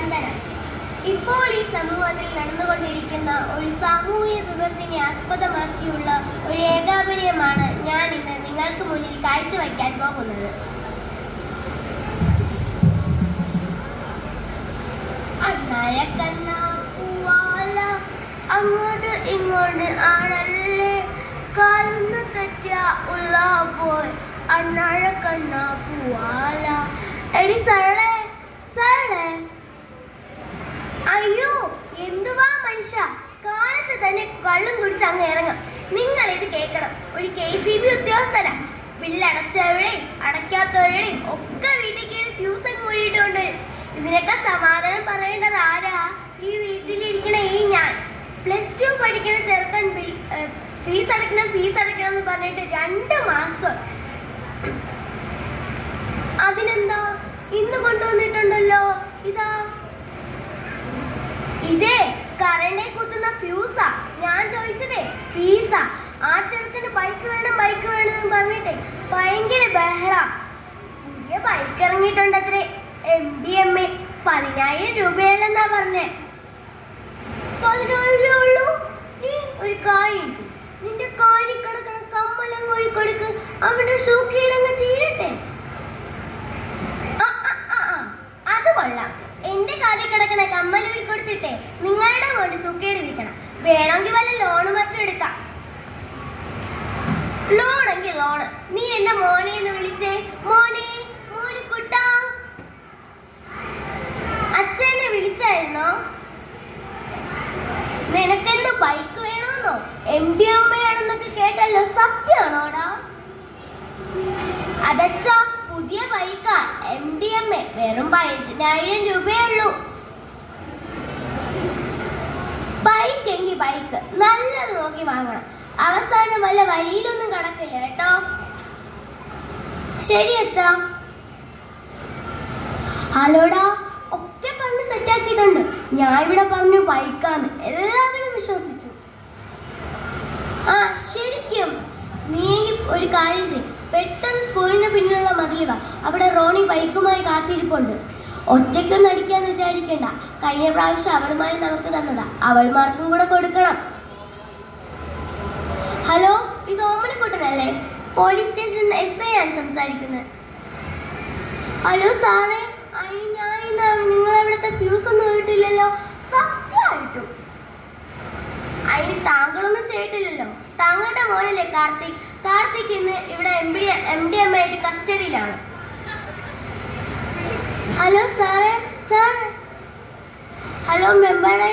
വന്ദനം. ഇപ്പോൾ ഈ സമൂഹത്തിൽ നടന്നുകൊണ്ടിരിക്കുന്ന ഒരു സാമൂഹിക വിപത്തിനെ ആസ്പദമാക്കിയുള്ള ഒരു ഏകാഭിനയമാണ് ഞാൻ ഇന്ന് നിങ്ങൾക്ക് മുന്നിൽ കാഴ്ചവയ്ക്കാൻ പോകുന്നത്. അണ്ണാരക്കണ്ണ പൂവാല അങ്ങോട്ട് ഇങ്ങോട്ട് ആണല്ലേ, കാലൊന്ന് തെറ്റിയ ഉള്ള പോയി അണ്ണാരക്കണ്ണ പൂവാല. എടി സരളെ സരളെ, അയ്യോ എന്തുവാ മനുഷ്യ, കാലത്ത് തന്നെ കള്ളും കുടിച്ച് അങ്ങ് ഇറങ്ങും. നിങ്ങൾ ഇത് കേൾക്കണം. ഒരു KCB ഉദ്യോഗസ്ഥനാ. ബില്ലടച്ചവരുടെയും അടയ്ക്കാത്തവരുടെയും ഒക്കെ വീട്ടിൽ കയറി ഫ്യൂസ് അങ്ങ് മൂടിയിട്ടുണ്ട്. ഇതിനൊക്കെ സമാധാനം പറയേണ്ടത് ആരാ? ഈ വീട്ടിലിരിക്കണ ഈ ഞാൻ. +2 പഠിക്കണ ചെറുക്കൻ ഫീസ് അടയ്ക്കണം എന്ന് പറഞ്ഞിട്ട് 2 മാസം. അതിനെന്താ, ഇന്ന് കൊണ്ടുവന്നിട്ടുണ്ടല്ലോ. ഇതേ കറണ്ടേ കുത്തുന്ന ഫ്യൂസാ. ഞാൻ ചോദിച്ചതേ ഫീസാ. ആ ചെറുക്കന് ബൈക്ക് വേണം എന്ന് പറഞ്ഞിട്ട് ഭയങ്കര ബഹള. പുതിയ ബൈക്ക് ഇറങ്ങിയിട്ടുണ്ടത്രേ, MDMA. 10,000 രൂപയല്ലെന്നാ പറഞ്ഞേ. 10,000 രൂപ ഉള്ളൂ? നീ ഒരു കാര്യം ചെയ്യും, നിന്റെ കാര്യം കിടക്കണ കമ്മലങ്ങ് ഒഴിക്കൊടുക്ക്, അവന്റെ സൂക്കിയിടങ്ങ് തീരട്ടെ. അത് കൊള്ളാം. എന്റെ കാലിൽ കിടക്കണ കമ്മൽ കൊടുത്തിട്ടേ നിങ്ങളുടെ മോന്റെ സുഖേട് ഇരിക്കണം. വേണമെങ്കിൽ വല്ല ലോണ് മറ്റും എടുക്കാം. ലോണെങ്കിൽ ലോണ്. നീ എന്റെ മോനെ എന്ന് വിളിച്ചേ. മോനെ മോനിക്കുട്ടാ. അച്ഛനെ വിളിച്ചായിരുന്നോ? നിനക്കെന്ത് ബൈക്ക് വേണോന്നോ? MDMA ആണെന്നൊക്കെ കേട്ടല്ലോ, സത്യമാണോടാ? അതച്ഛാ, പുതിയ ബൈക്കാ, MDMA. വെറും 10,000 രൂപയുള്ളൂ. ബൈക്ക് എങ്കിൽ ബൈക്ക് നല്ലത് നോക്കി വാങ്ങണം. അവസാനം വല്ല വഴിയിലൊന്നും കിടക്കില്ല കേട്ടോ. ശരി അച്ഛാ. ഹലോടാ, ഒക്കെ പറഞ്ഞ് സെറ്റാക്കിയിട്ടുണ്ട്. ഞാൻ ഇവിടെ പറഞ്ഞു ബൈക്കാന്ന്, എല്ലാവരും വിശ്വസിച്ചു. ആ ശരിക്കും നീ ഒരു കാര്യം ചെയ്യും, പെട്ടെന്ന് സ്കൂളിന് പിന്നിലുള്ള മതിയവ. അവിടെ റോണി ബൈക്കുമായി കാത്തിരിപ്പുണ്ട്. ഒറ്റയ്ക്കൊന്നും അടിക്കാന്ന് വിചാരിക്കണ്ട. കഴിഞ്ഞ പ്രാവശ്യം അവൾമാര് നമുക്ക് തന്നതാ, അവൾമാർക്കും കൂടെ കൊടുക്കണം. ഹലോ, ഇത് ഓമനക്കുട്ടനല്ലേ? പോലീസ് സ്റ്റേഷൻ SI ആണ് സംസാരിക്കുന്നത്. ഹലോ സാറേ, നിങ്ങൾ എവിടത്തെ ഫ്യൂസ് ഒന്നും ഇട്ടില്ലല്ലോ. സത്യമായിട്ടും അതിന് താങ്കളൊന്നും ചെയ്തിട്ടില്ലല്ലോ. താങ്കളുടെ മോനല്ലേ കാർത്തിക്? കാർത്തിക് ഇന്ന് ഇവിടെ MDMA ആയിട്ട് കസ്റ്റഡിയിലാണ്. ഹലോ സാറേ. ഹലോ മെമ്പറെ,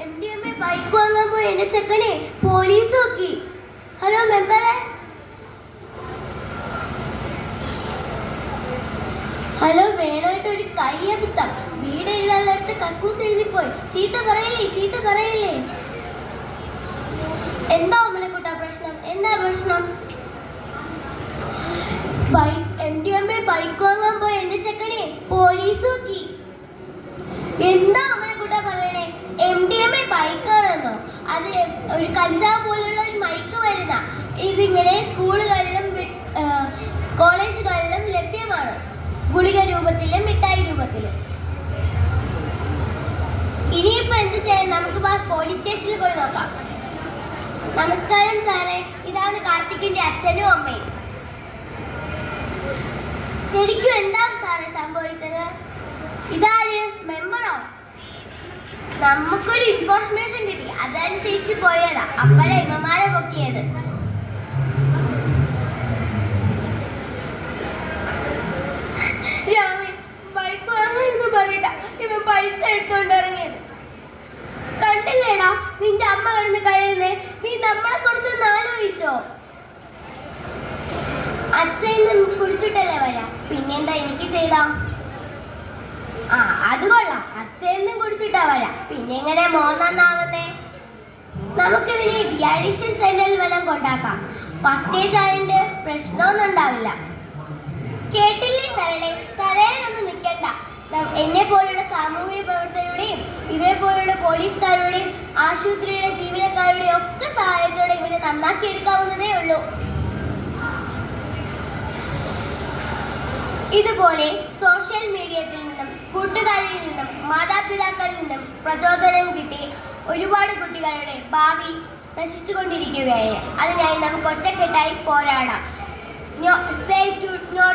MDMA ബൈക്ക് വാങ്ങാൻ പോയി എന്റെ ചെക്കനെ പോലീസ് നോക്കി. ഹലോ മെമ്പറെ. ഹലോ, വേണമായിട്ട് ഒരു കയ്യബദ്ധം. വീട് എഴുതാനുള്ളടുത്ത് കക്കൂസ് എഴുതിപ്പോയി. ചീത്ത പറയല്ലേ. എന്താ ഓമനക്കുട്ടാ പ്രശ്നം? എന്താ പ്രശ്നം? MDMA ബൈക്ക് വാങ്ങാൻ പോയ എന്റെ ചെക്കനെ പോലീസ് നോക്കി. എന്താ ഓമനക്കുട്ടാ പറയണേ? MDMA ബൈക്കാണെന്നോ? അത് ഒരു കഞ്ചാവ് പോലുള്ള ഒരു മയക്ക് മരുന്നാ. ഇതിങ്ങനെ സ്കൂളുകളിലും കോളേജുകളിലും ലഭ്യമാണ്, ഗുളിക രൂപത്തിലും മിഠായി രൂപത്തിലും. ഇനിയിപ്പോ എന്ത് ചെയ്യാൻ? നമുക്ക് പോലീസ് സ്റ്റേഷനിൽ പോയി നോക്കാം. നമസ്കാരം സാറേ, ഇതാണ് കാർത്തിക്കിന്റെ അച്ഛനും അമ്മയും. ശരിക്കും എന്താ സാറേ സംഭവിച്ചത്? ഇതാര്? മെമ്പറോ? നമുക്കൊരു ഇൻഫോർമേഷൻ കിട്ടി, അതനുസരിച്ച് പോയതാ. അപ്പഴാ ഇമ്മമാരെ പൊക്കിയത്. രാമൻ ബൈക്ക് വാങ്ങാനെന്ന് പറയട്ട ഇവൻ പൈസ എടുത്തോണ്ട് ഇറങ്ങിയത്. കണ്ടില്ലേടാ നിന്റെ അമ്മ കിടന്ന് കഴിയുന്നേ. നീ നമ്മളെ കുറിച്ചൊന്ന് ആലോചിച്ചോ? അച്ഛൻ കുടിച്ചിട്ടല്ലേ വരാ, പിന്നെന്താ എനിക്ക് ചെയ്താ? അത് കൊള്ളാം. അച്ഛനും കുടിച്ചിട്ടാ വരാ, പിന്നെ എങ്ങനെ മോന്നാവുന്നേ? നമുക്ക് ഇവനെ ഡീഅഡിക്ഷൻ സെന്ററിൽ വല്ലതും കൊണ്ടാക്കാം. ഫസ്റ്റ് ഏജ് ആയതുകൊണ്ട് പ്രശ്നമൊന്നും ഉണ്ടാവില്ല. കേട്ടില്ലേ സരളെ, കരയാനൊന്നും നിൽക്കണ്ട. എന്നെ പോലുള്ള സാമൂഹിക പ്രവർത്തകരുടെയും ഇവരെ പോലുള്ള പോലീസുകാരുടെയും ആശുപത്രിയുടെ ജീവനക്കാരുടെയും ഒക്കെ സഹായത്തോടെ ഇവനെ നന്നാക്കി എടുക്കാവുന്നതേ ഉള്ളൂ. ഇതുപോലെ സോഷ്യൽ മീഡിയയിൽ നിന്നും കൂട്ടുകാരിൽ നിന്നും മാതാപിതാക്കളിൽ നിന്നും പ്രചോദനം കിട്ടി ഒരുപാട് കുട്ടികളുടെ ഭാവി നശിച്ചുകൊണ്ടിരിക്കുകയാണ്. അതിനായി നമുക്ക് ഒറ്റക്കെട്ടായി പോരാടാം. Say to no